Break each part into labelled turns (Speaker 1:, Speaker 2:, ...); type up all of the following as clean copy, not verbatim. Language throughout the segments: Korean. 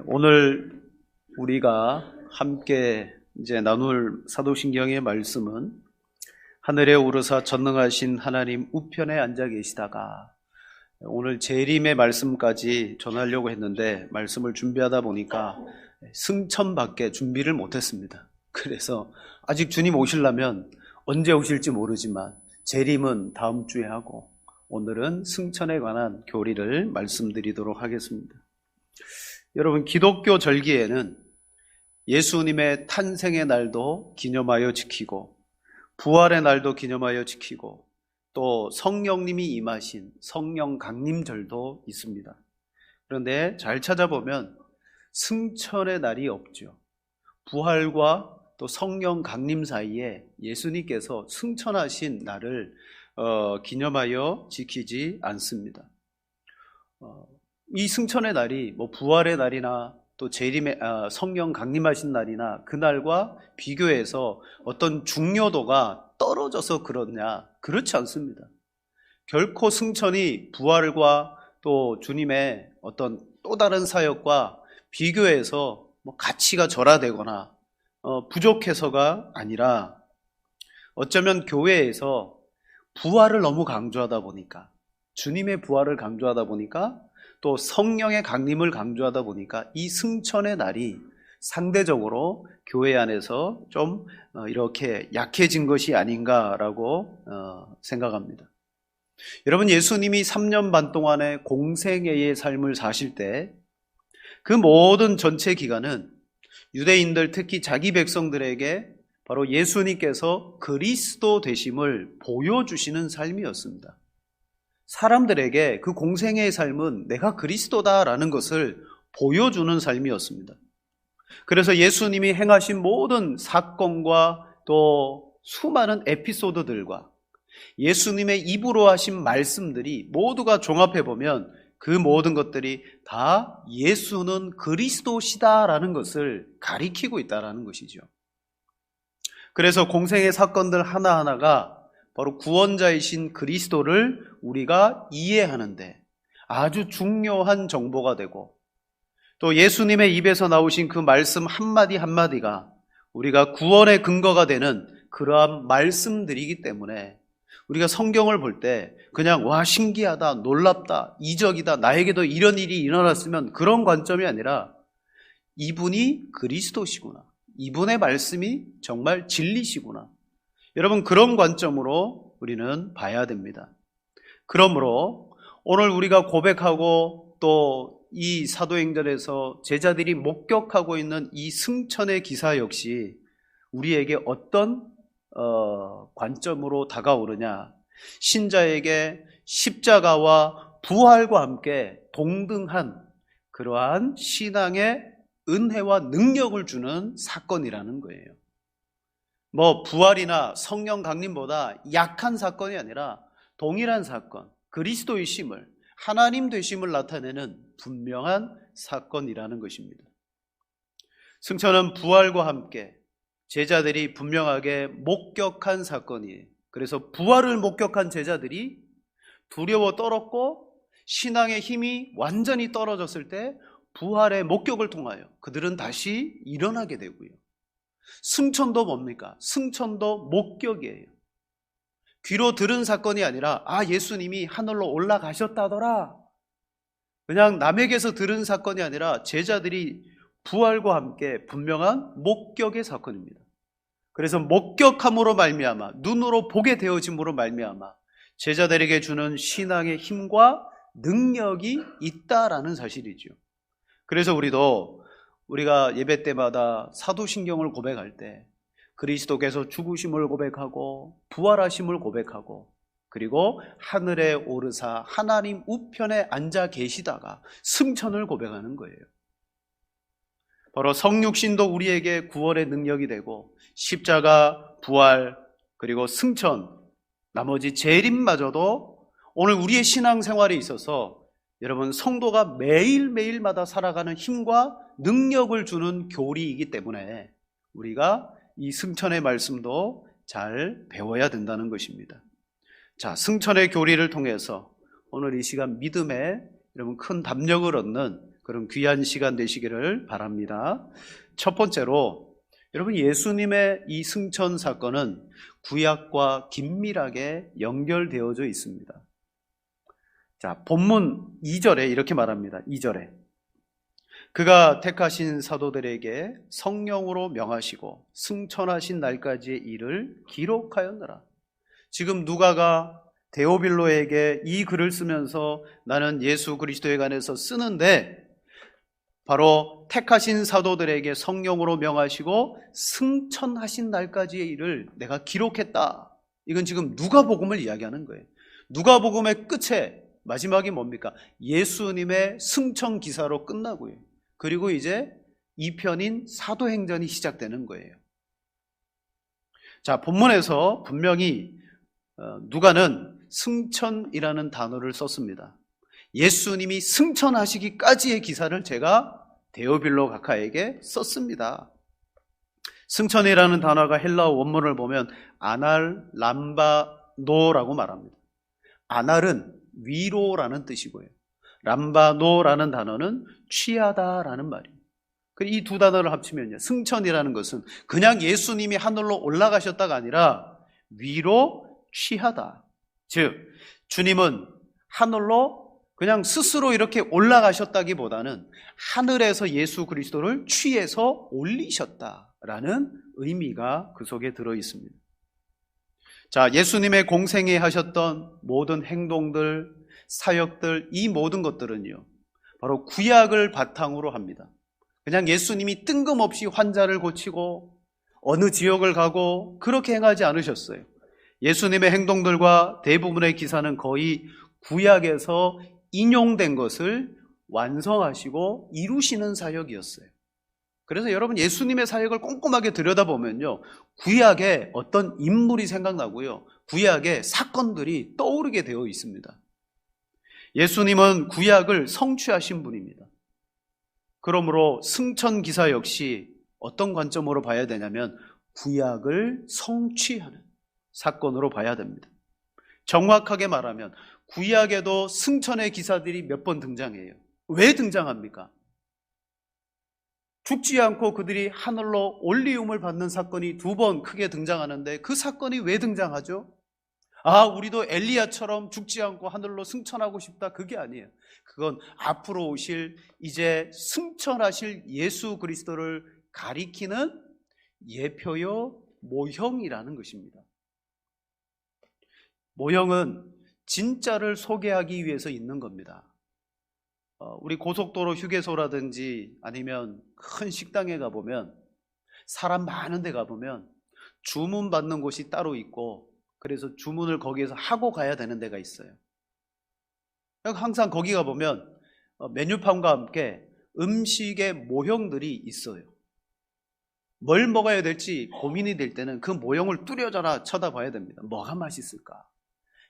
Speaker 1: 오늘 우리가 함께 이제 나눌 사도신경의 말씀은 하늘에 오르사 전능하신 하나님 우편에 앉아 계시다가 오늘 재림의 말씀까지 전하려고 했는데 말씀을 준비하다 보니까 승천밖에 준비를 못했습니다. 그래서 아직 주님 오시려면 언제 오실지 모르지만 재림은 다음 주에 하고 오늘은 승천에 관한 교리를 말씀드리도록 하겠습니다. 여러분, 기독교 절기에는 예수님의 탄생의 날도 기념하여 지키고 부활의 날도 기념하여 지키고 또 성령님이 임하신 성령 강림절도 있습니다. 그런데 잘 찾아보면 승천의 날이 없죠. 부활과 또 성령 강림 사이에 예수님께서 승천하신 날을 기념하여 지키지 않습니다. 이 승천의 날이 부활의 날이나 또 재림의 성령 강림하신 날이나 그 날과 비교해서 어떤 중요도가 떨어져서 그렇냐? 그렇지 않습니다. 결코 승천이 부활과 또 주님의 어떤 또 다른 사역과 비교해서 가치가 절하되거나 부족해서가 아니라 어쩌면 교회에서 부활을 너무 강조하다 보니까, 주님의 부활을 강조하다 보니까, 또 성령의 강림을 강조하다 보니까 이 승천의 날이 상대적으로 교회 안에서 좀 이렇게 약해진 것이 아닌가라고 생각합니다. 여러분, 예수님이 3년 반 동안의 공생애의 삶을 사실 때 그 모든 전체 기간은 유대인들, 특히 자기 백성들에게 바로 예수님께서 그리스도 되심을 보여주시는 삶이었습니다. 사람들에게 그 공생애의 삶은 내가 그리스도다라는 것을 보여주는 삶이었습니다. 그래서 예수님이 행하신 모든 사건과 또 수많은 에피소드들과 예수님의 입으로 하신 말씀들이 모두가 종합해보면 그 모든 것들이 다 예수는 그리스도시다라는 것을 가리키고 있다라는 것이죠. 그래서 공생의 사건들 하나하나가 바로 구원자이신 그리스도를 우리가 이해하는데 아주 중요한 정보가 되고, 또 예수님의 입에서 나오신 그 말씀 한마디 한마디가 우리가 구원의 근거가 되는 그러한 말씀들이기 때문에 우리가 성경을 볼 때 그냥 와 신기하다, 놀랍다, 이적이다, 나에게도 이런 일이 일어났으면 그런 관점이 아니라 이분이 그리스도시구나, 이분의 말씀이 정말 진리시구나, 여러분, 그런 관점으로 우리는 봐야 됩니다. 그러므로 오늘 우리가 고백하고 또 이 사도행전에서 제자들이 목격하고 있는 이 승천의 기사 역시 우리에게 어떤 관점으로 다가오느냐, 신자에게 십자가와 부활과 함께 동등한 그러한 신앙의 은혜와 능력을 주는 사건이라는 거예요. 부활이나 성령 강림보다 약한 사건이 아니라 동일한 사건, 그리스도의 심을, 하나님 되심을 나타내는 분명한 사건이라는 것입니다. 승천은 부활과 함께 제자들이 분명하게 목격한 사건이에요. 그래서 부활을 목격한 제자들이 두려워 떨었고 신앙의 힘이 완전히 떨어졌을 때 부활의 목격을 통하여 그들은 다시 일어나게 되고요. 승천도 뭡니까? 승천도 목격이에요. 귀로 들은 사건이 아니라 예수님이 하늘로 올라가셨다더라, 그냥 남에게서 들은 사건이 아니라 제자들이 부활과 함께 분명한 목격의 사건입니다. 그래서 목격함으로 말미암아, 눈으로 보게 되어짐으로 말미암아 제자들에게 주는 신앙의 힘과 능력이 있다라는 사실이죠. 그래서 우리가 예배 때마다 사도신경을 고백할 때 그리스도께서 죽으심을 고백하고 부활하심을 고백하고 그리고 하늘에 오르사 하나님 우편에 앉아 계시다가 승천을 고백하는 거예요. 바로 성육신도 우리에게 구원의 능력이 되고 십자가, 부활, 그리고 승천, 나머지 재림마저도 오늘 우리의 신앙생활에 있어서 여러분, 성도가 매일매일마다 살아가는 힘과 능력을 주는 교리이기 때문에 우리가 이 승천의 말씀도 잘 배워야 된다는 것입니다. 자, 승천의 교리를 통해서 오늘 이 시간 믿음에 여러분 큰 담력을 얻는 그런 귀한 시간 되시기를 바랍니다. 첫 번째로 여러분, 예수님의 이 승천 사건은 구약과 긴밀하게 연결되어져 있습니다. 자, 본문 2절에 이렇게 말합니다. 2절에 그가 택하신 사도들에게 성령으로 명하시고 승천하신 날까지의 일을 기록하였느라. 지금 누가가 데오빌로에게 이 글을 쓰면서 나는 예수 그리스도에 관해서 쓰는데, 바로 택하신 사도들에게 성령으로 명하시고 승천하신 날까지의 일을 내가 기록했다. 이건 지금 누가복음을 이야기하는 거예요. 누가복음의 끝에 마지막이 뭡니까? 예수님의 승천 기사로 끝나고요. 그리고 이제 2편인 사도행전이 시작되는 거예요. 자, 본문에서 분명히 누가는 승천이라는 단어를 썼습니다. 예수님이 승천하시기까지의 기사를 제가 데오빌로 각하에게 썼습니다. 승천이라는 단어가 헬라어 원문을 보면 아날 람바노라고 말합니다. 아날은 위로라는 뜻이고요. 람바노라는 단어는 취하다라는 말입니다. 이 두 단어를 합치면요, 승천이라는 것은 그냥 예수님이 하늘로 올라가셨다가 아니라 위로 취하다. 즉, 주님은 하늘로 그냥 스스로 이렇게 올라가셨다기보다는 하늘에서 예수 그리스도를 취해서 올리셨다라는 의미가 그 속에 들어 있습니다. 자, 예수님의 공생에 하셨던 모든 행동들, 사역들, 이 모든 것들은요, 바로 구약을 바탕으로 합니다. 그냥 예수님이 뜬금없이 환자를 고치고 어느 지역을 가고 그렇게 행하지 않으셨어요. 예수님의 행동들과 대부분의 기사는 거의 구약에서 인용된 것을 완성하시고 이루시는 사역이었어요. 그래서 여러분, 예수님의 사역을 꼼꼼하게 들여다보면요, 구약에 어떤 인물이 생각나고요, 구약의 사건들이 떠오르게 되어 있습니다. 예수님은 구약을 성취하신 분입니다. 그러므로 승천 기사 역시 어떤 관점으로 봐야 되냐면 구약을 성취하는 사건으로 봐야 됩니다. 정확하게 말하면 구약에도 승천의 기사들이 몇 번 등장해요. 왜 등장합니까? 죽지 않고 그들이 하늘로 올리움을 받는 사건이 2번 크게 등장하는데, 그 사건이 왜 등장하죠? 아, 우리도 엘리야처럼 죽지 않고 하늘로 승천하고 싶다, 그게 아니에요. 그건 앞으로 오실, 이제 승천하실 예수 그리스도를 가리키는 예표요 모형이라는 것입니다. 모형은 진짜를 소개하기 위해서 있는 겁니다. 우리 고속도로 휴게소라든지 아니면 큰 식당에 가보면, 사람 많은 데 가보면 주문 받는 곳이 따로 있고, 그래서 주문을 거기에서 하고 가야 되는 데가 있어요. 항상 거기 가보면 메뉴판과 함께 음식의 모형들이 있어요. 뭘 먹어야 될지 고민이 될 때는 그 모형을 뚜려져라 쳐다봐야 됩니다. 뭐가 맛있을까?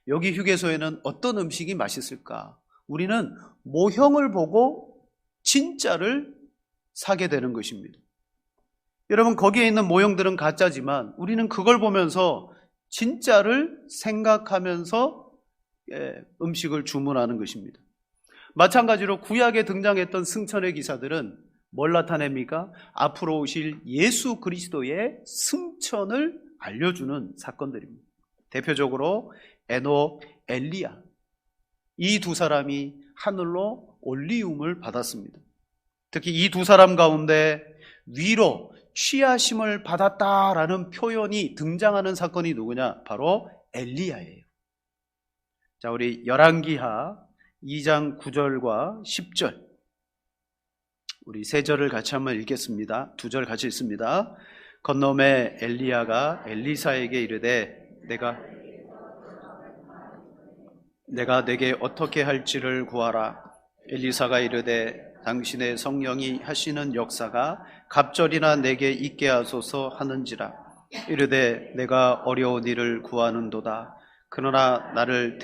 Speaker 1: 여기 휴게소에는 어떤 음식이 맛있을까? 우리는 모형을 보고 진짜를 사게 되는 것입니다. 여러분, 거기에 있는 모형들은 가짜지만 우리는 그걸 보면서 진짜를 생각하면서 음식을 주문하는 것입니다. 마찬가지로 구약에 등장했던 승천의 기사들은 뭘 나타냅니까? 앞으로 오실 예수 그리스도의 승천을 알려주는 사건들입니다. 대표적으로 에녹, 엘리야, 이 두 사람이 하늘로 올리움을 받았습니다. 특히 이 두 사람 가운데 위로 취하심을 받았다라는 표현이 등장하는 사건이 누구냐? 바로 엘리야예요. 자, 우리 열왕기하 2장 9절과 10절, 우리 세 절을 같이 한번 읽겠습니다. 2절 같이 읽습니다. 건너매 엘리야가 엘리사에게 이르되 내가 내게 어떻게 할지를 구하라. 엘리사가 이르되 당신의 성령이 하시는 역사가 갑절이나 내게 있게 하소서 하는지라. 이르되 내가 어려운 일을 구하는도다. 그러나 나를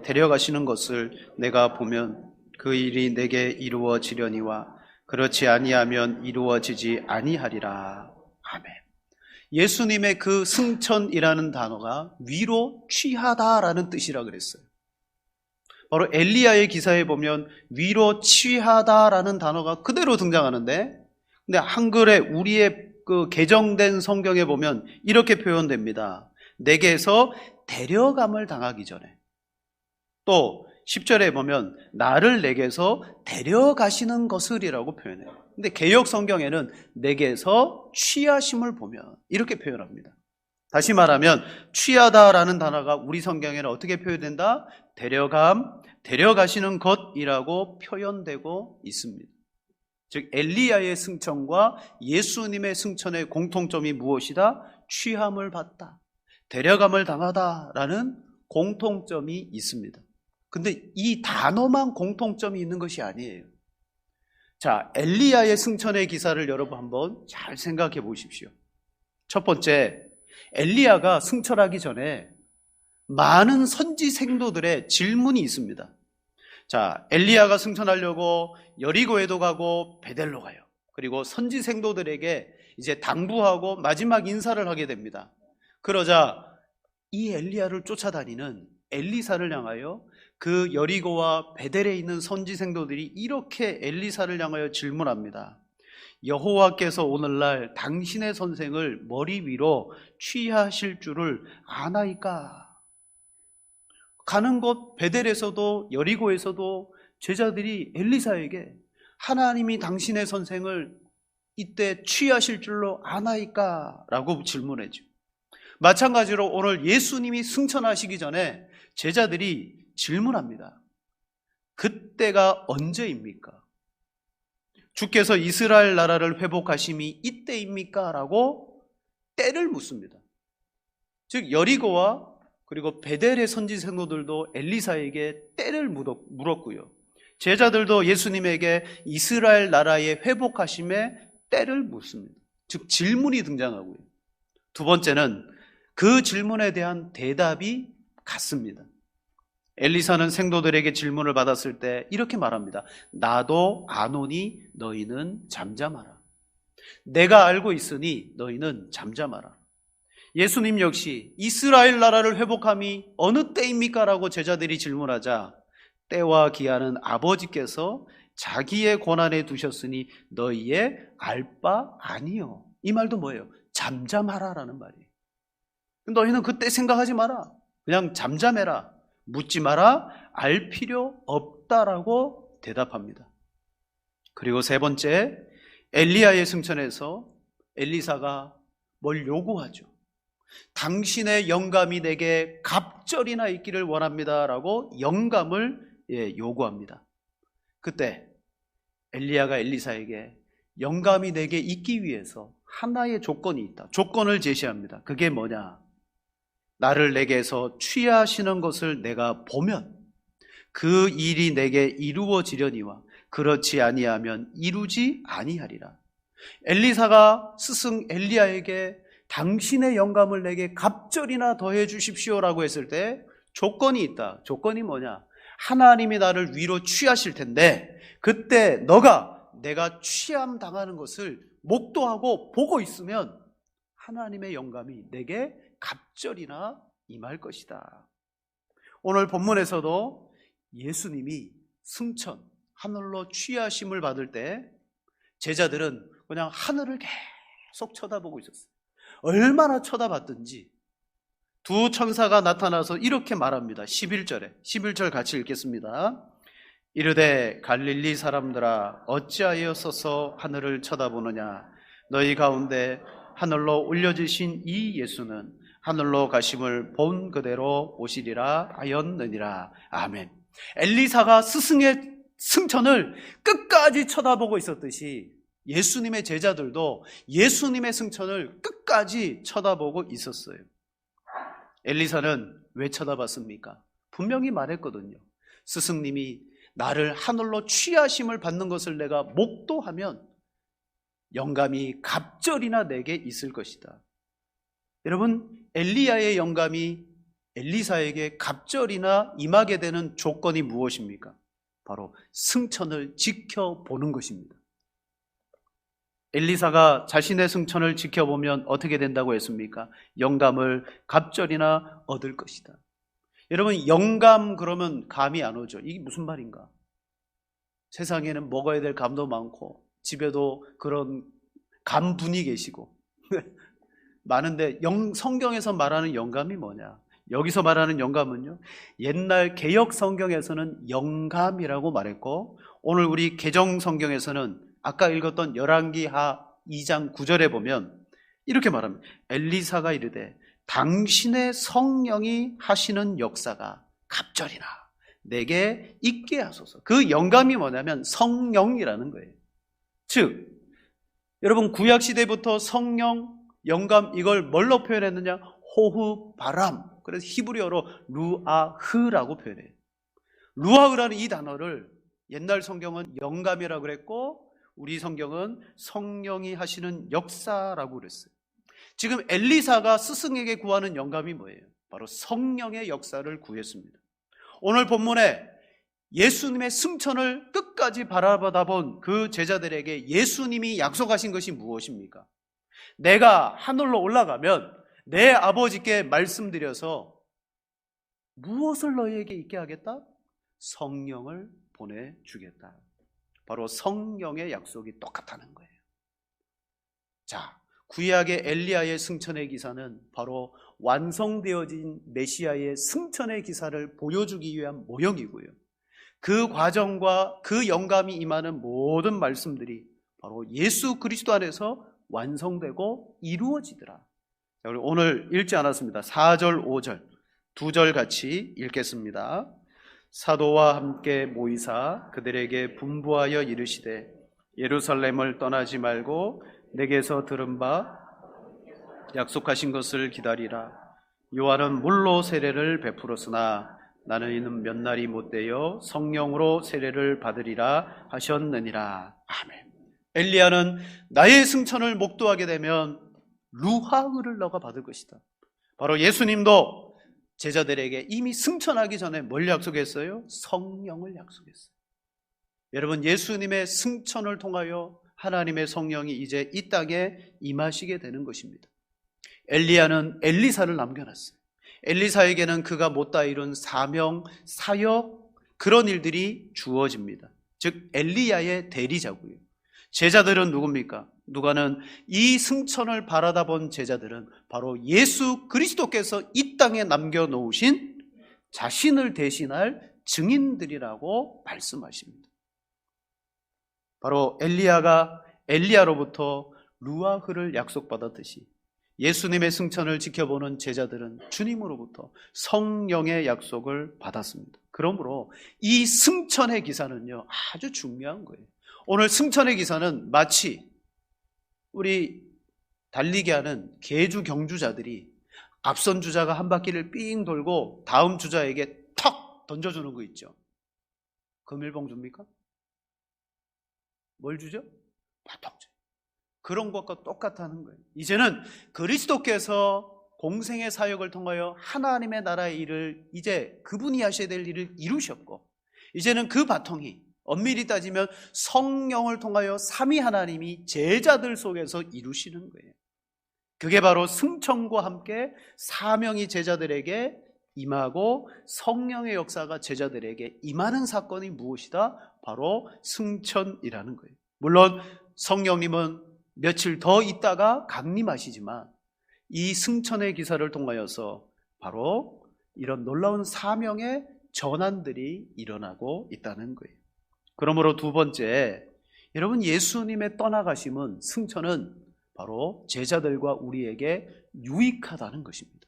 Speaker 1: 데려가시는 것을 내가 보면 그 일이 내게 이루어지려니와 그렇지 아니하면 이루어지지 아니하리라. 아멘. 예수님의 그 승천이라는 단어가 위로 취하다라는 뜻이라 그랬어요. 바로 엘리야의 기사에 보면 위로 취하다라는 단어가 그대로 등장하는데, 근데 한글에 우리의 그 개정된 성경에 보면 이렇게 표현됩니다. 내게서 데려감을 당하기 전에. 또 10절에 보면 나를 내게서 데려가시는 것을이라고 표현해요. 근데 개역 성경에는 내게서 취하심을 보면 이렇게 표현합니다. 다시 말하면 취하다라는 단어가 우리 성경에는 어떻게 표현된다? 데려감, 데려가시는 것이라고 표현되고 있습니다. 즉 엘리야의 승천과 예수님의 승천의 공통점이 무엇이다? 취함을 받다, 데려감을 당하다라는 공통점이 있습니다. 근데 이 단어만 공통점이 있는 것이 아니에요. 자, 엘리야의 승천의 기사를 여러분 한번 잘 생각해 보십시오. 첫 번째, 엘리야가 승천하기 전에 많은 선지 생도들의 질문이 있습니다. 자, 엘리야가 승천하려고 여리고에도 가고 베델로 가요. 그리고 선지 생도들에게 이제 당부하고 마지막 인사를 하게 됩니다. 그러자 이 엘리야를 쫓아다니는 엘리사를 향하여 그 여리고와 베델에 있는 선지 생도들이 이렇게 엘리사를 향하여 질문합니다. 여호와께서 오늘날 당신의 선생을 머리 위로 취하실 줄을 아나이까? 가는 곳 베델에서도 여리고에서도 제자들이 엘리사에게 하나님이 당신의 선생을 이때 취하실 줄로 아나이까? 라고 질문했죠. 마찬가지로 오늘 예수님이 승천하시기 전에 제자들이 질문합니다. 그때가 언제입니까? 주께서 이스라엘 나라를 회복하심이 이때입니까? 라고 때를 묻습니다. 즉 여리고와 그리고 베델의 선지 생도들도 엘리사에게 때를 물었고요. 제자들도 예수님에게 이스라엘 나라의 회복하심의 때를 묻습니다. 즉 질문이 등장하고요. 두 번째는 그 질문에 대한 대답이 같습니다. 엘리사는 생도들에게 질문을 받았을 때 이렇게 말합니다. 나도 아노니 너희는 잠잠하라. 내가 알고 있으니 너희는 잠잠하라. 예수님 역시 이스라엘 나라를 회복함이 어느 때입니까? 라고 제자들이 질문하자 때와 기한은 아버지께서 자기의 권한에 두셨으니 너희의 알 바 아니요. 이 말도 뭐예요? 잠잠하라라는 말이에요. 너희는 그때 생각하지 마라. 그냥 잠잠해라. 묻지 마라. 알 필요 없다라고 대답합니다. 그리고 세 번째, 엘리야의 승천에서 엘리사가 뭘 요구하죠? 당신의 영감이 내게 갑절이나 있기를 원합니다라고 영감을 요구합니다. 그때 엘리야가 엘리사에게 영감이 내게 있기 위해서 하나의 조건이 있다. 조건을 제시합니다. 그게 뭐냐? 나를 내게서 취하시는 것을 내가 보면 그 일이 내게 이루어지려니와 그렇지 아니하면 이루지 아니하리라. 엘리사가 스승 엘리야에게 당신의 영감을 내게 갑절이나 더해 주십시오라고 했을 때 조건이 있다. 조건이 뭐냐? 하나님이 나를 위로 취하실 텐데 그때 너가 내가 취함 당하는 것을 목도하고 보고 있으면 하나님의 영감이 내게 갑절이나 임할 것이다. 오늘 본문에서도 예수님이 승천, 하늘로 취하심을 받을 때 제자들은 그냥 하늘을 계속 쳐다보고 있었어요. 얼마나 쳐다봤든지 두 천사가 나타나서 이렇게 말합니다. 11절 같이 읽겠습니다. 이르되 갈릴리 사람들아 어찌하여 서서 하늘을 쳐다보느냐? 너희 가운데 하늘로 올려지신 이 예수는 하늘로 가심을 본 그대로 오시리라 하였느니라. 아멘. 엘리사가 스승의 승천을 끝까지 쳐다보고 있었듯이 예수님의 제자들도 예수님의 승천을 끝까지 쳐다보고 있었어요. 엘리사는 왜 쳐다봤습니까? 분명히 말했거든요. 스승님이 나를 하늘로 취하심을 받는 것을 내가 목도하면 영감이 갑절이나 내게 있을 것이다. 여러분, 엘리야의 영감이 엘리사에게 갑절이나 임하게 되는 조건이 무엇입니까? 바로 승천을 지켜보는 것입니다. 엘리사가 자신의 승천을 지켜보면 어떻게 된다고 했습니까? 영감을 갑절이나 얻을 것이다. 여러분, 영감 그러면 감이 안 오죠. 이게 무슨 말인가? 세상에는 먹어야 될 감도 많고 집에도 그런 감분이 계시고 많은데 성경에서 말하는 영감이 뭐냐? 여기서 말하는 영감은요, 옛날 개역 성경에서는 영감이라고 말했고, 오늘 우리 개정 성경에서는 아까 읽었던 열왕기하 2장 9절에 보면 이렇게 말합니다. 엘리사가 이르되 당신의 성령이 하시는 역사가 갑절이나 내게 있게 하소서. 그 영감이 뭐냐면 성령이라는 거예요. 즉, 여러분, 구약시대부터 성령, 영감, 이걸 뭘로 표현했느냐? 호흡, 바람. 그래서 히브리어로 루아흐라고 표현해요. 루아흐라는 이 단어를 옛날 성경은 영감이라고 그랬고, 우리 성경은 성령이 하시는 역사라고 그랬어요. 지금 엘리사가 스승에게 구하는 영감이 뭐예요? 바로 성령의 역사를 구했습니다. 오늘 본문에 예수님의 승천을 끝까지 바라보다 본 그 제자들에게 예수님이 약속하신 것이 무엇입니까? 내가 하늘로 올라가면 내 아버지께 말씀드려서 무엇을 너희에게 있게 하겠다? 성령을 보내주겠다. 바로 성령의 약속이 똑같다는 거예요. 자, 구약의 엘리야의 승천의 기사는 바로 완성되어진 메시아의 승천의 기사를 보여주기 위한 모형이고요. 그 과정과 그 영감이 임하는 모든 말씀들이 바로 예수 그리스도 안에서 완성되고 이루어지더라. 자, 우리 오늘 읽지 않았습니다. 4절, 5절 두 절 같이 읽겠습니다. 사도와 함께 모이사 그들에게 분부하여 이르시되 예루살렘을 떠나지 말고 내게서 들은 바 약속하신 것을 기다리라. 요한은 물로 세례를 베풀었으나 나는 이는 몇 날이 못되어 성령으로 세례를 받으리라 하셨느니라. 아멘. 엘리야는 나의 승천을 목도하게 되면 루하흐를 너가 받을 것이다. 바로 예수님도 제자들에게 이미 승천하기 전에 뭘 약속했어요? 성령을 약속했어요. 여러분, 예수님의 승천을 통하여 하나님의 성령이 이제 이 땅에 임하시게 되는 것입니다. 엘리야는 엘리사를 남겨놨어요. 엘리사에게는 그가 못다 이룬 사명, 사역, 그런 일들이 주어집니다. 즉 엘리야의 대리자고요. 제자들은 누굽니까? 누가는 이 승천을 바라다 본 제자들은 바로 예수 그리스도께서 이 땅에 남겨놓으신 자신을 대신할 증인들이라고 말씀하십니다. 바로 엘리야가 엘리야로부터 루아흐를 약속받았듯이 예수님의 승천을 지켜보는 제자들은 주님으로부터 성령의 약속을 받았습니다. 그러므로 이 승천의 기사는요, 아주 중요한 거예요. 오늘 승천의 기사는 마치 우리 달리기 하는 계주 경주자들이 앞선 주자가 한 바퀴를 삥 돌고 다음 주자에게 턱 던져주는 거 있죠. 금일봉 줍니까? 뭘 주죠? 바통 줘요. 그런 것과 똑같다는 거예요. 이제는 그리스도께서 공생의 사역을 통하여 하나님의 나라의 일을 이제 그분이 하셔야 될 일을 이루셨고, 이제는 그 바통이 엄밀히 따지면 성령을 통하여 삼위 하나님이 제자들 속에서 이루시는 거예요. 그게 바로 승천과 함께 사명이 제자들에게 임하고 성령의 역사가 제자들에게 임하는 사건이 무엇이다? 바로 승천이라는 거예요. 물론 성령님은 며칠 더 있다가 강림하시지만 이 승천의 기사를 통하여서 바로 이런 놀라운 사명의 전환들이 일어나고 있다는 거예요. 그러므로 두 번째, 여러분, 예수님의 떠나가심은, 승천은 바로 제자들과 우리에게 유익하다는 것입니다.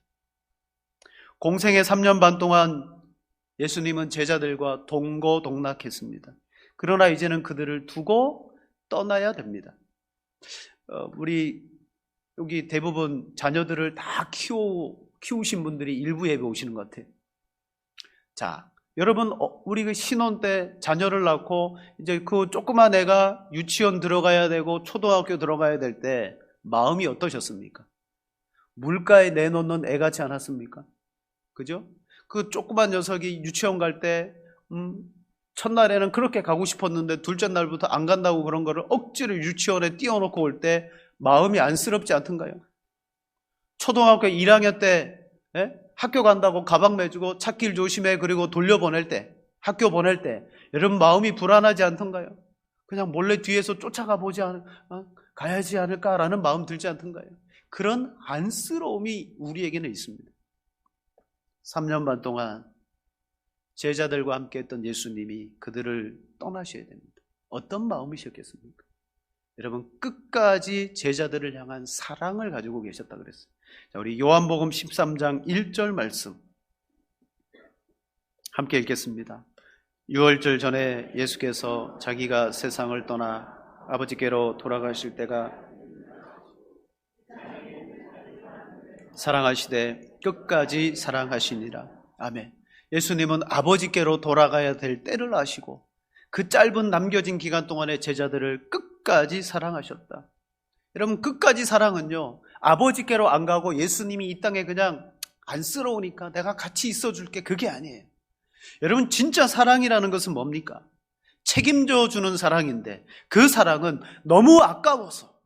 Speaker 1: 공생의 3년 반 동안 예수님은 제자들과 동고동락했습니다. 그러나 이제는 그들을 두고 떠나야 됩니다. 우리 여기 대부분 자녀들을 다 키우신 분들이 일부 예배 오시는 것 같아요. 자, 여러분, 우리 그 신혼 때 자녀를 낳고 이제 그 조그만 애가 유치원 들어가야 되고 초등학교 들어가야 될 때 마음이 어떠셨습니까? 물가에 내놓는 애 같지 않았습니까? 그죠? 그 조그만 녀석이 유치원 갈 때 첫날에는 그렇게 가고 싶었는데 둘째 날부터 안 간다고 그런 거를 억지로 유치원에 띄워놓고 올 때 마음이 안쓰럽지 않던가요? 초등학교 1학년 때 학교 간다고 가방 매주고 찾길 조심해 그리고 돌려보낼 때, 학교 보낼 때 여러분 마음이 불안하지 않던가요? 그냥 몰래 뒤에서 쫓아가 보지 가야지 않을까라는 마음 들지 않던가요? 그런 안쓰러움이 우리에게는 있습니다. 3년 반 동안 제자들과 함께 했던 예수님이 그들을 떠나셔야 됩니다. 어떤 마음이셨겠습니까? 여러분 끝까지 제자들을 향한 사랑을 가지고 계셨다 그랬어요. 자, 우리 요한복음 13장 1절 말씀 함께 읽겠습니다. 유월절 전에 예수께서 자기가 세상을 떠나 아버지께로 돌아가실 때가 사랑하시되 끝까지 사랑하시니라. 아멘. 예수님은 아버지께로 돌아가야 될 때를 아시고 그 짧은 남겨진 기간 동안에 제자들을 끝까지 사랑하셨다. 여러분 끝까지 사랑은요, 아버지께로 안 가고 예수님이 이 땅에 그냥 안쓰러우니까 내가 같이 있어줄게, 그게 아니에요. 여러분 진짜 사랑이라는 것은 뭡니까? 책임져 주는 사랑인데 그 사랑은 너무 아까워서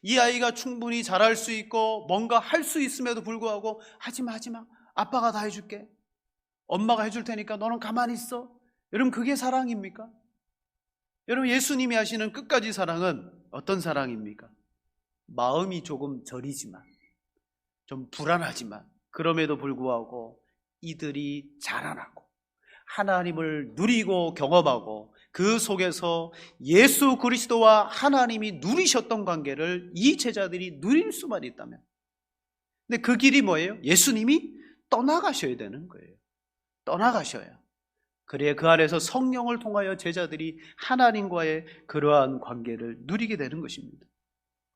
Speaker 1: 이 아이가 충분히 잘할 수 있고 뭔가 할 수 있음에도 불구하고 하지마 아빠가 다 해줄게, 엄마가 해줄 테니까 너는 가만히 있어. 여러분 그게 사랑입니까? 여러분 예수님이 하시는 끝까지 사랑은 어떤 사랑입니까? 마음이 조금 저리지만, 좀 불안하지만 그럼에도 불구하고 이들이 자라나고 하나님을 누리고 경험하고 그 속에서 예수 그리스도와 하나님이 누리셨던 관계를 이 제자들이 누릴 수만 있다면, 근데 그 길이 뭐예요? 예수님이 떠나가셔야 되는 거예요. 떠나가셔야. 그래야 그 안에서 성령을 통하여 제자들이 하나님과의 그러한 관계를 누리게 되는 것입니다.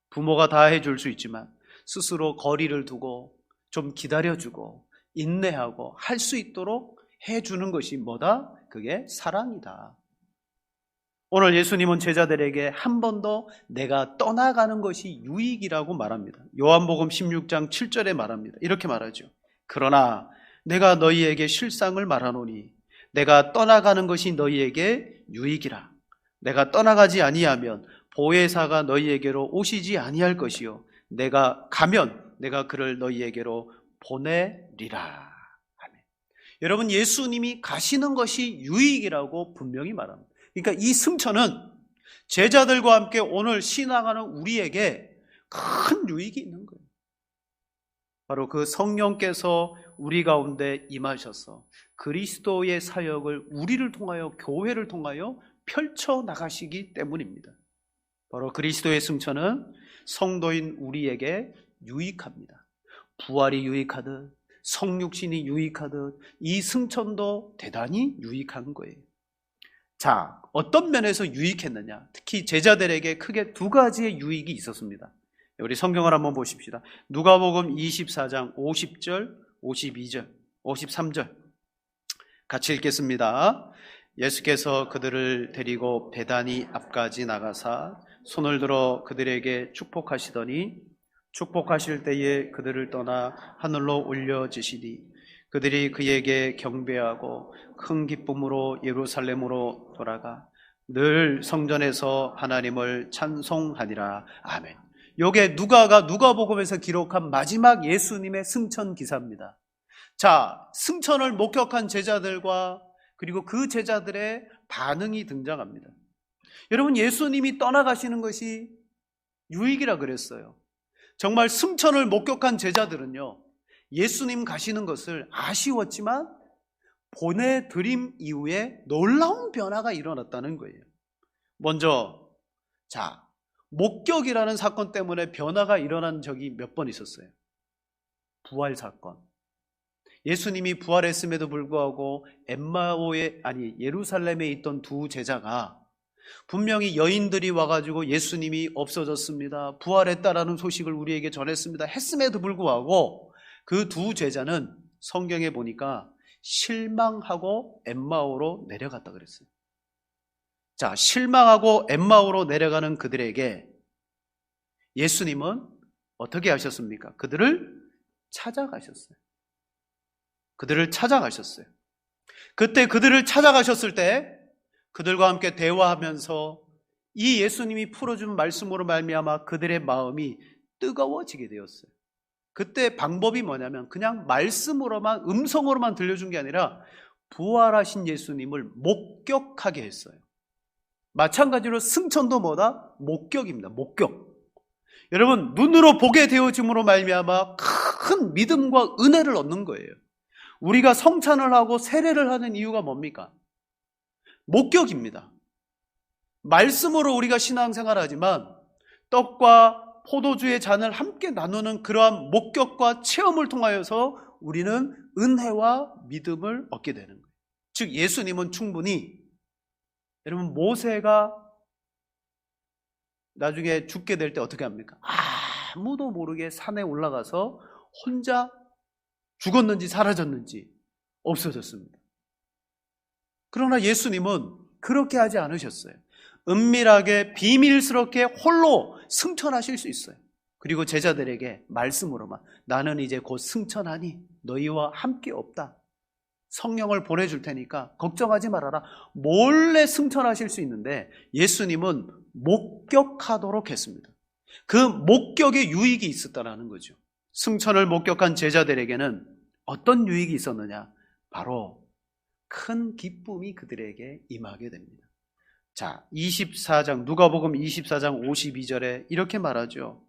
Speaker 1: 부모가 다 해줄 수 있지만 스스로 거리를 두고 좀 기다려주고 인내하고 할 수 있도록 해주는 것이 뭐다? 그게 사랑이다. 오늘 예수님은 제자들에게 한 번 더 내가 떠나가는 것이 유익이라고 말합니다. 요한복음 16장 7절에 말합니다. 이렇게 말하죠. 그러나 내가 너희에게 실상을 말하노니 내가 떠나가는 것이 너희에게 유익이라. 내가 떠나가지 아니하면 보혜사가 너희에게로 오시지 아니할 것이요 내가 가면 내가 그를 너희에게로 보내리라. 아멘. 여러분 예수님이 가시는 것이 유익이라고 분명히 말합니다. 그러니까 이 승천은 제자들과 함께 오늘 신앙하는 우리에게 큰 유익이 있는 거예요. 바로 그 성령께서 우리 가운데 임하셔서 그리스도의 사역을 우리를 통하여, 교회를 통하여 펼쳐나가시기 때문입니다. 바로 그리스도의 승천은 성도인 우리에게 유익합니다. 부활이 유익하듯 성육신이 유익하듯 이 승천도 대단히 유익한 거예요. 자, 어떤 면에서 유익했느냐? 특히 제자들에게 크게 두 가지의 유익이 있었습니다. 우리 성경을 한번 보십시다. 누가복음 24장 50절, 52절, 53절 같이 읽겠습니다. 예수께서 그들을 데리고 베다니 앞까지 나가사 손을 들어 그들에게 축복하시더니 축복하실 때에 그들을 떠나 하늘로 올려지시니 그들이 그에게 경배하고 큰 기쁨으로 예루살렘으로 돌아가 늘 성전에서 하나님을 찬송하니라. 아멘. 요게 누가복음에서 기록한 마지막 예수님의 승천 기사입니다. 자, 승천을 목격한 제자들과 그리고 그 제자들의 반응이 등장합니다. 여러분 예수님이 떠나가시는 것이 유익이라 그랬어요. 정말 승천을 목격한 제자들은요, 예수님 가시는 것을 아쉬웠지만 보내드림 이후에 놀라운 변화가 일어났다는 거예요. 먼저 목격이라는 사건 때문에 변화가 일어난 적이 몇 번 있었어요. 부활 사건. 예수님이 부활했음에도 불구하고 예루살렘에 있던 두 제자가 분명히 여인들이 와가지고 예수님이 없어졌습니다, 부활했다라는 소식을 우리에게 전했습니다 했음에도 불구하고 그 두 제자는 성경에 보니까 실망하고 엠마오로 내려갔다 그랬어요. 자, 실망하고 엠마오로 내려가는 그들에게 예수님은 어떻게 하셨습니까? 그들을 찾아가셨어요. 그때 그들을 찾아가셨을 때 그들과 함께 대화하면서 이 예수님이 풀어준 말씀으로 말미암아 그들의 마음이 뜨거워지게 되었어요. 그때 방법이 뭐냐면 그냥 말씀으로만, 음성으로만 들려준 게 아니라 부활하신 예수님을 목격하게 했어요. 마찬가지로 승천도 뭐다? 목격입니다. 목격. 여러분, 눈으로 보게 되어짐으로 말미암아 큰 믿음과 은혜를 얻는 거예요. 우리가 성찬을 하고 세례를 하는 이유가 뭡니까? 목격입니다. 말씀으로 우리가 신앙생활을 하지만 떡과 포도주의 잔을 함께 나누는 그러한 목격과 체험을 통하여서 우리는 은혜와 믿음을 얻게 되는 거예요. 즉 예수님은 충분히, 여러분, 모세가 나중에 죽게 될 때 어떻게 합니까? 아무도 모르게 산에 올라가서 혼자 죽었는지 사라졌는지 없어졌습니다. 그러나 예수님은 그렇게 하지 않으셨어요. 은밀하게 비밀스럽게 홀로 승천하실 수 있어요. 그리고 제자들에게 말씀으로만, 나는 이제 곧 승천하니 너희와 함께 없다. 성령을 보내줄 테니까 걱정하지 말아라. 몰래 승천하실 수 있는데 예수님은 목격하도록 했습니다. 그 목격에 유익이 있었다는 거죠. 승천을 목격한 제자들에게는 어떤 유익이 있었느냐? 바로 큰 기쁨이 그들에게 임하게 됩니다. 자, 24장, 누가복음 24장 52절에 이렇게 말하죠.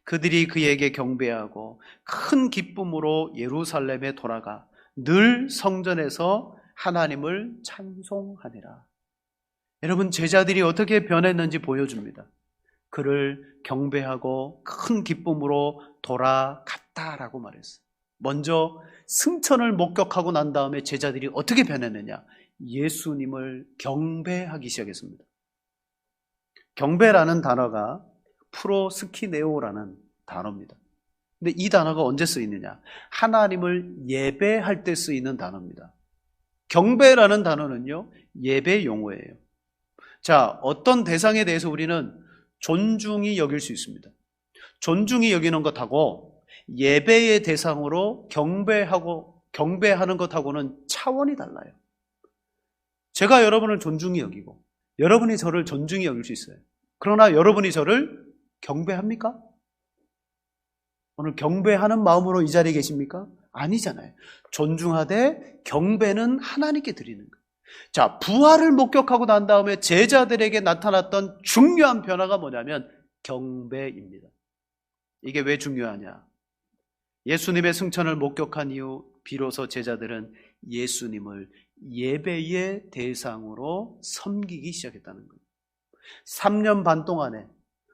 Speaker 1: 그들이 그에게 경배하고 큰 기쁨으로 예루살렘에 돌아가 늘 성전에서 하나님을 찬송하니라. 여러분, 제자들이 어떻게 변했는지 보여줍니다. 그를 경배하고 큰 기쁨으로 돌아갔다라고 말했어요. 먼저 승천을 목격하고 난 다음에 제자들이 어떻게 변했느냐? 예수님을 경배하기 시작했습니다. 경배라는 단어가 프로스키네오라는 단어입니다. 근데 이 단어가 언제 쓰이느냐? 하나님을 예배할 때 쓰이는 단어입니다. 경배라는 단어는요, 예배 용어예요. 자, 어떤 대상에 대해서 우리는 존중이 여길 수 있습니다. 존중이 여기는 것하고 예배의 대상으로 경배하는 것하고는 차원이 달라요. 제가 여러분을 존중히 여기고 여러분이 저를 존중히 여길 수 있어요. 그러나 여러분이 저를 경배합니까? 오늘 경배하는 마음으로 이 자리에 계십니까? 아니잖아요. 존중하되 경배는 하나님께 드리는 거예요. 자, 부활을 목격하고 난 다음에 제자들에게 나타났던 중요한 변화가 뭐냐면 경배입니다. 이게 왜 중요하냐? 예수님의 승천을 목격한 이후 비로소 제자들은 예수님을 예배의 대상으로 섬기기 시작했다는 거예요. 3년 반 동안에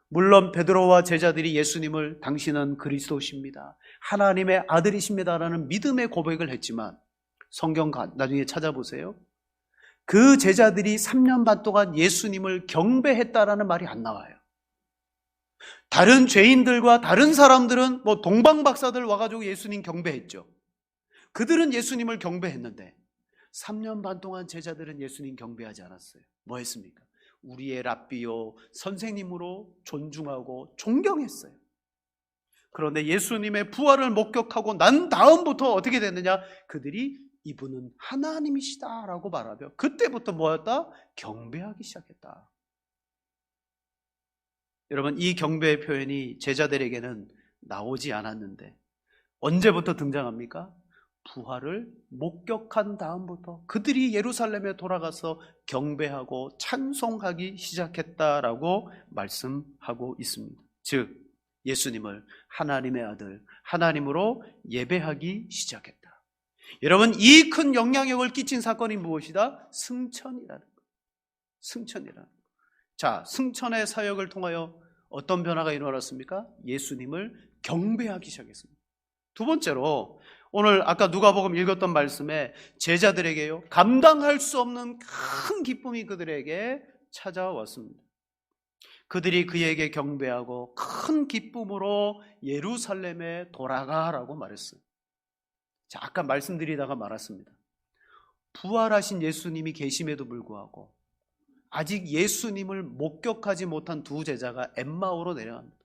Speaker 1: 물론 베드로와 제자들이 예수님을 당신은 그리스도십니다, 하나님의 아들이십니다라는 믿음의 고백을 했지만 성경 나중에 찾아보세요. 그 제자들이 3년 반 동안 예수님을 경배했다라는 말이 안 나와요. 다른 죄인들과 다른 사람들은 동방박사들 와가지고 예수님 경배했죠. 그들은 예수님을 경배했는데 3년 반 동안 제자들은 예수님 경배하지 않았어요. 뭐 했습니까? 우리의 랍비요, 선생님으로 존중하고 존경했어요. 그런데 예수님의 부활을 목격하고 난 다음부터 어떻게 됐느냐? 그들이 이분은 하나님이시다라고 말하며 그때부터 뭐였다? 경배하기 시작했다. 여러분, 이 경배의 표현이 제자들에게는 나오지 않았는데 언제부터 등장합니까? 부활을 목격한 다음부터 그들이 예루살렘에 돌아가서 경배하고 찬송하기 시작했다라고 말씀하고 있습니다. 즉 예수님을 하나님의 아들, 하나님으로 예배하기 시작했다. 여러분, 이 큰 영향력을 끼친 사건이 무엇이다? 승천이라는 거예요. 승천이라는 거예요. 자, 승천의 사역을 통하여 어떤 변화가 일어났습니까? 예수님을 경배하기 시작했습니다. 두 번째로 오늘 아까 누가복음 읽었던 말씀에 제자들에게요, 감당할 수 없는 큰 기쁨이 그들에게 찾아왔습니다. 그들이 그에게 경배하고 큰 기쁨으로 예루살렘에 돌아가라고 말했어요. 자, 아까 말씀드리다가 말았습니다. 부활하신 예수님이 계심에도 불구하고 아직 예수님을 목격하지 못한 두 제자가 엠마오로 내려갑니다.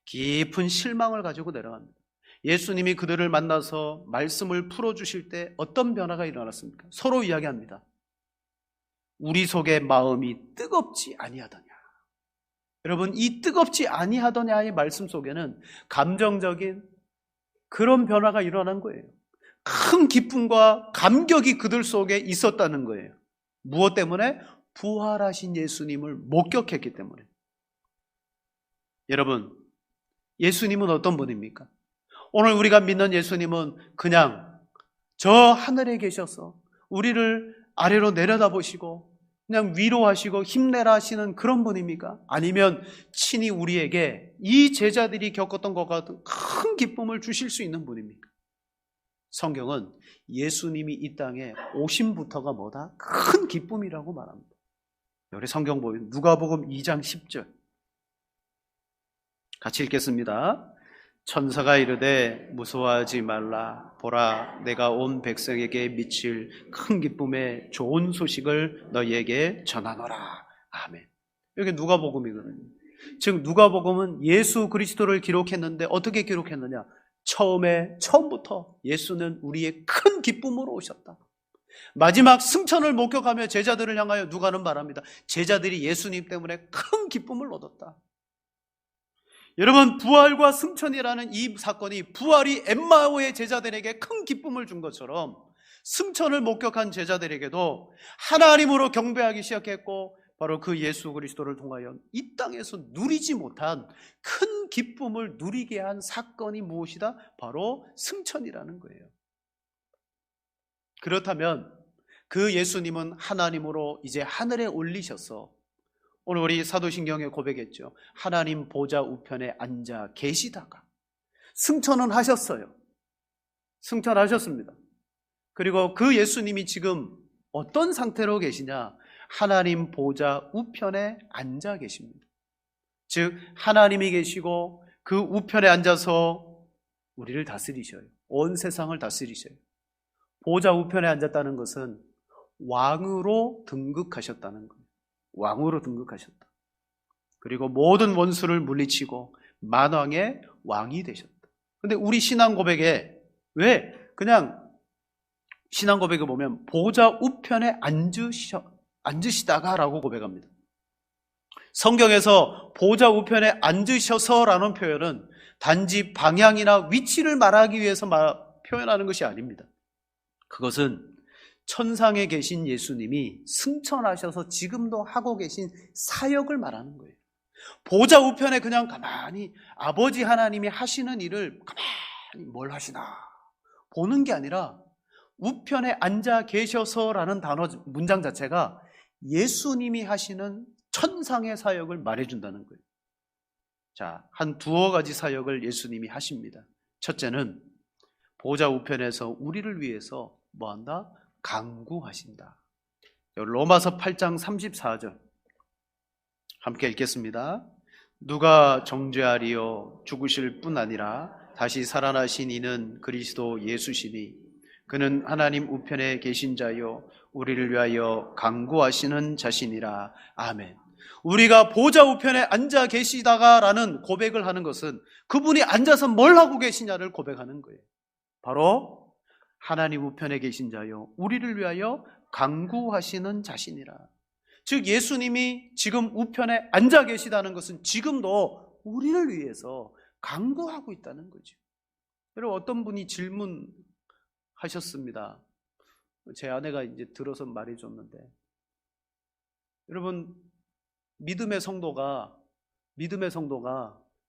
Speaker 1: 깊은 실망을 가지고 내려갑니다. 예수님이 그들을 만나서 말씀을 풀어주실 때 어떤 변화가 일어났습니까? 서로 이야기합니다. 우리 속의 마음이 뜨겁지 아니하더냐. 여러분, 이 뜨겁지 아니하더냐의 말씀 속에는 감정적인, 그런 변화가 일어난 거예요. 큰 기쁨과 감격이 그들 속에 있었다는 거예요. 무엇 때문에? 부활하신 예수님을 목격했기 때문에. 여러분, 예수님은 어떤 분입니까? 오늘 우리가 믿는 예수님은 그냥 저 하늘에 계셔서 우리를 아래로 내려다보시고 그냥 위로하시고 힘내라 하시는 그런 분입니까? 아니면 친히 우리에게 이 제자들이 겪었던 것 같은 큰 기쁨을 주실 수 있는 분입니까? 성경은 예수님이 이 땅에 오심부터가 뭐다? 큰 기쁨이라고 말합니다. 우리 성경 보면 누가복음 2장 10절 같이 읽겠습니다. 천사가 이르되 무서워하지 말라. 보라, 내가 온 백성에게 미칠 큰 기쁨의 좋은 소식을 너희에게 전하노라. 아멘. 여기 누가복음이거든요. 즉 누가복음은 예수 그리스도를 기록했는데 어떻게 기록했느냐? 처음부터 예수는 우리의 큰 기쁨으로 오셨다. 마지막 승천을 목격하며 제자들을 향하여 누가는 말합니다. 제자들이 예수님 때문에 큰 기쁨을 얻었다. 여러분, 부활과 승천이라는 이 사건이 부활이 엠마오의 제자들에게 큰 기쁨을 준 것처럼 승천을 목격한 제자들에게도 하나님으로 경배하기 시작했고 바로 그 예수 그리스도를 통하여 이 땅에서 누리지 못한 큰 기쁨을 누리게 한 사건이 무엇이다? 바로 승천이라는 거예요. 그렇다면 그 예수님은 하나님으로 이제 하늘에 올리셔서 오늘 우리 사도신경에 고백했죠. 하나님 보좌 우편에 앉아 계시다가 승천은 하셨어요. 승천하셨습니다. 그리고 그 예수님이 지금 어떤 상태로 계시냐? 하나님 보좌 우편에 앉아 계십니다. 즉 하나님이 계시고 그 우편에 앉아서 우리를 다스리셔요. 온 세상을 다스리셔요. 보좌 우편에 앉았다는 것은 왕으로 등극하셨다는 거예요. 왕으로 등극하셨다. 그리고 모든 원수를 물리치고 만왕의 왕이 되셨다. 근데 우리 신앙 고백에 왜 그냥 신앙 고백에 보면 보좌 우편에 앉으시다가 라고 고백합니다. 성경에서 보좌 우편에 앉으셔서라는 표현은 단지 방향이나 위치를 말하기 위해서 표현하는 것이 아닙니다. 그것은 천상에 계신 예수님이 승천하셔서 지금도 하고 계신 사역을 말하는 거예요. 보좌 우편에 그냥 가만히 아버지 하나님이 하시는 일을 가만히 뭘 하시나 보는 게 아니라 우편에 앉아 계셔서라는 단어 문장 자체가 예수님이 하시는 천상의 사역을 말해준다는 거예요. 자, 한 두어 가지 사역을 예수님이 하십니다. 첫째는 보좌 우편에서 우리를 위해서 뭐한다? 간구하신다. 로마서 8장 34절 함께 읽겠습니다. 누가 정죄하리요? 죽으실 뿐 아니라 다시 살아나신 이는 그리스도 예수시니 그는 하나님 우편에 계신 자요 우리를 위하여 간구하시는 자신이라. 아멘. 우리가 보좌 우편에 앉아 계시다가라는 고백을 하는 것은 그분이 앉아서 뭘 하고 계시냐를 고백하는 거예요. 바로 하나님 우편에 계신 자요 우리를 위하여 간구하시는 자신이라. 즉 예수님이 지금 우편에 앉아 계시다는 것은 지금도 우리를 위해서 간구하고 있다는 거죠. 여러분, 어떤 분이 질문하셨습니다. 제 아내가 이제 들어서 말해줬는데, 여러분, 믿음의 성도가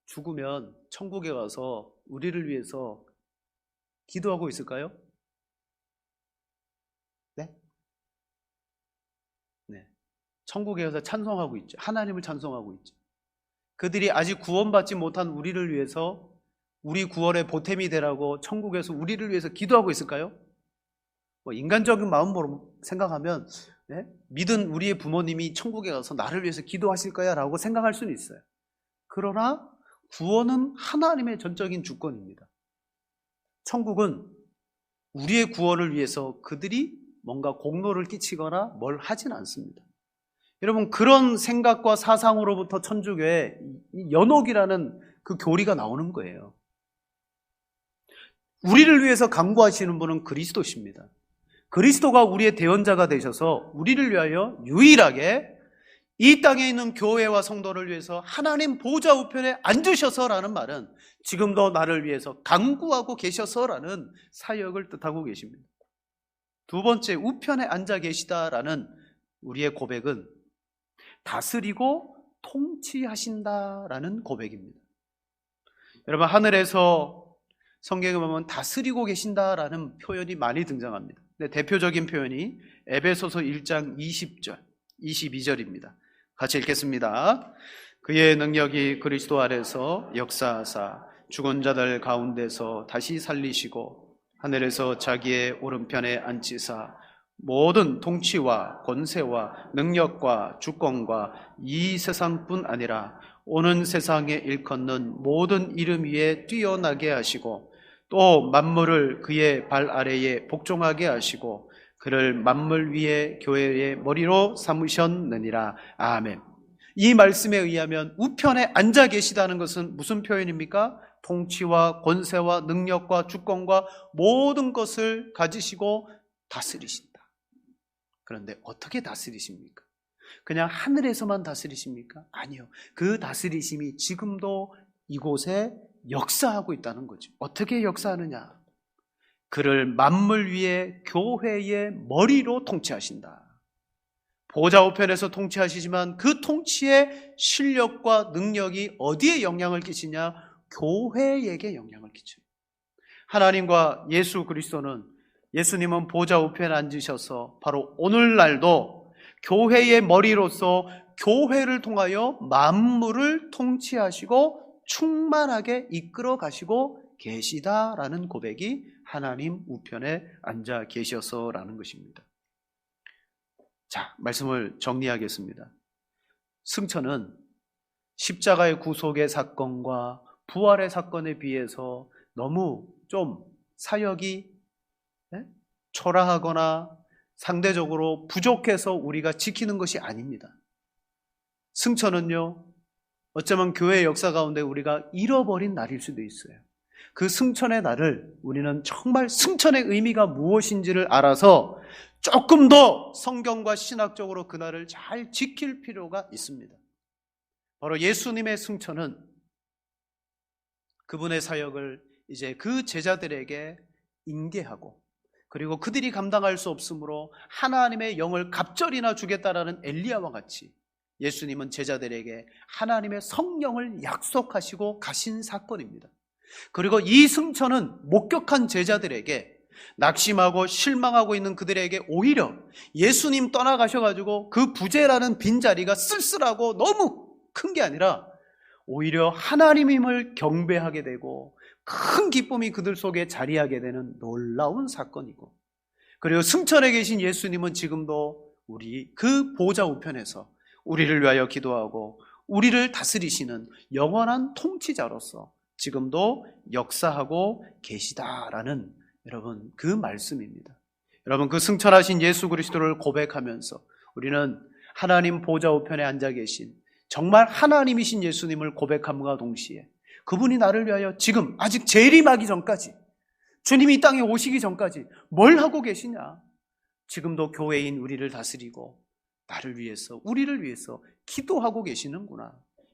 Speaker 1: 죽으면 천국에 가서 우리를 위해서 기도하고 있을까요? 네? 네. 천국에 가서 찬송하고 있죠. 하나님을 찬송하고 있죠. 그들이 아직 구원받지 못한 우리를 위해서 우리 구원의 보탬이 되라고 천국에서 우리를 위해서 기도하고 있을까요? 인간적인 마음으로 생각하면 네? 믿은 우리의 부모님이 천국에 가서 나를 위해서 기도하실 거야 라고 생각할 수는 있어요. 그러나 구원은 하나님의 전적인 주권입니다. 천국은 우리의 구원을 위해서 그들이 뭔가 공로를 끼치거나 뭘 하진 않습니다. 여러분, 그런 생각과 사상으로부터 천주교의 연옥이라는 그 교리가 나오는 거예요. 우리를 위해서 간구하시는 분은 그리스도십니다. 그리스도가 우리의 대언자가 되셔서 우리를 위하여 유일하게 이 땅에 있는 교회와 성도를 위해서 하나님 보좌 우편에 앉으셔서라는 말은 지금도 나를 위해서 간구하고 계셔서라는 사역을 뜻하고 계십니다. 두 번째, 우편에 앉아 계시다라는 우리의 고백은 다스리고 통치하신다라는 고백입니다. 여러분, 하늘에서 성경에 보면 다스리고 계신다라는 표현이 많이 등장합니다. 근데 대표적인 표현이 에베소서 1장 20절, 22절입니다. 같이 읽겠습니다. 그의 능력이 그리스도 안에서 역사하사 죽은 자들 가운데서 다시 살리시고 하늘에서 자기의 오른편에 앉히사 모든 통치와 권세와 능력과 주권과 이 세상뿐 아니라 오는 세상에 일컫는 모든 이름 위에 뛰어나게 하시고 또 만물을 그의 발 아래에 복종하게 하시고 그를 만물 위에 교회의 머리로 삼으셨느니라. 아멘. 이 말씀에 의하면 우편에 앉아 계시다는 것은 무슨 표현입니까? 통치와 권세와 능력과 주권과 모든 것을 가지시고 다스리신다. 그런데 어떻게 다스리십니까? 그냥 하늘에서만 다스리십니까? 아니요. 그 다스리심이 지금도 이곳에 역사하고 있다는 거죠. 어떻게 역사하느냐? 그를 만물 위에 교회의 머리로 통치하신다. 보좌 우편에서 통치하시지만 그 통치의 실력과 능력이 어디에 영향을 끼치냐? 교회에게 영향을 끼쳐요. 하나님과 예수 그리스도는, 예수님은 보좌 우편에 앉으셔서 바로 오늘날도 교회의 머리로서 교회를 통하여 만물을 통치하시고 충만하게 이끌어 가시고 계시다라는 고백이 하나님 우편에 앉아 계셔서라는 것입니다. 자, 말씀을 정리하겠습니다. 승천은 십자가의 구속의 사건과 부활의 사건에 비해서 너무 좀 사역이 초라하거나 상대적으로 부족해서 우리가 지키는 것이 아닙니다. 승천은요, 어쩌면 교회의 역사 가운데 우리가 잃어버린 날일 수도 있어요. 그 승천의 날을 우리는 정말 승천의 의미가 무엇인지를 알아서 조금 더 성경과 신학적으로 그 날을 잘 지킬 필요가 있습니다. 바로 예수님의 승천은 그분의 사역을 이제 그 제자들에게 인계하고, 그리고 그들이 감당할 수 없으므로 하나님의 영을 갑절이나 주겠다라는 엘리야와 같이 예수님은 제자들에게 하나님의 성령을 약속하시고 가신 사건입니다. 그리고 이 승천은 목격한 제자들에게, 낙심하고 실망하고 있는 그들에게 오히려 예수님 떠나가셔가지고 그 부재라는 빈자리가 쓸쓸하고 너무 큰 게 아니라 오히려 하나님임을 경배하게 되고 큰 기쁨이 그들 속에 자리하게 되는 놀라운 사건이고, 그리고 승천에 계신 예수님은 지금도 우리 그 보좌 우편에서 우리를 위하여 기도하고 우리를 다스리시는 영원한 통치자로서 지금도 역사하고 계시다라는 여러분 그 말씀입니다. 여러분, 그 승천하신 예수 그리스도를 고백하면서 우리는 하나님 보좌 우편에 앉아 계신 정말 하나님이신 예수님을 고백함과 동시에 그분이 나를 위하여 지금 아직 재림하기 전까지, 주님이 이 땅에 오시기 전까지 뭘 하고 계시냐? 지금도 교회인 우리를 다스리고 나를 위해서, 우리를 위해서 기도하고 계시는구나.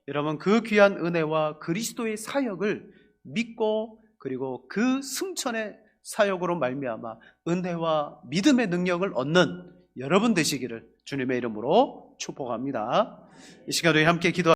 Speaker 1: 여러분, 그 귀한 은혜와 그리스도의 사역을 믿고, 그리고 그 승천의 사역으로 말미암아 은혜와 믿음의 능력을 얻는 여러분 되시기를 주님의 이름으로 축복합니다. 이 시간에 함께 기도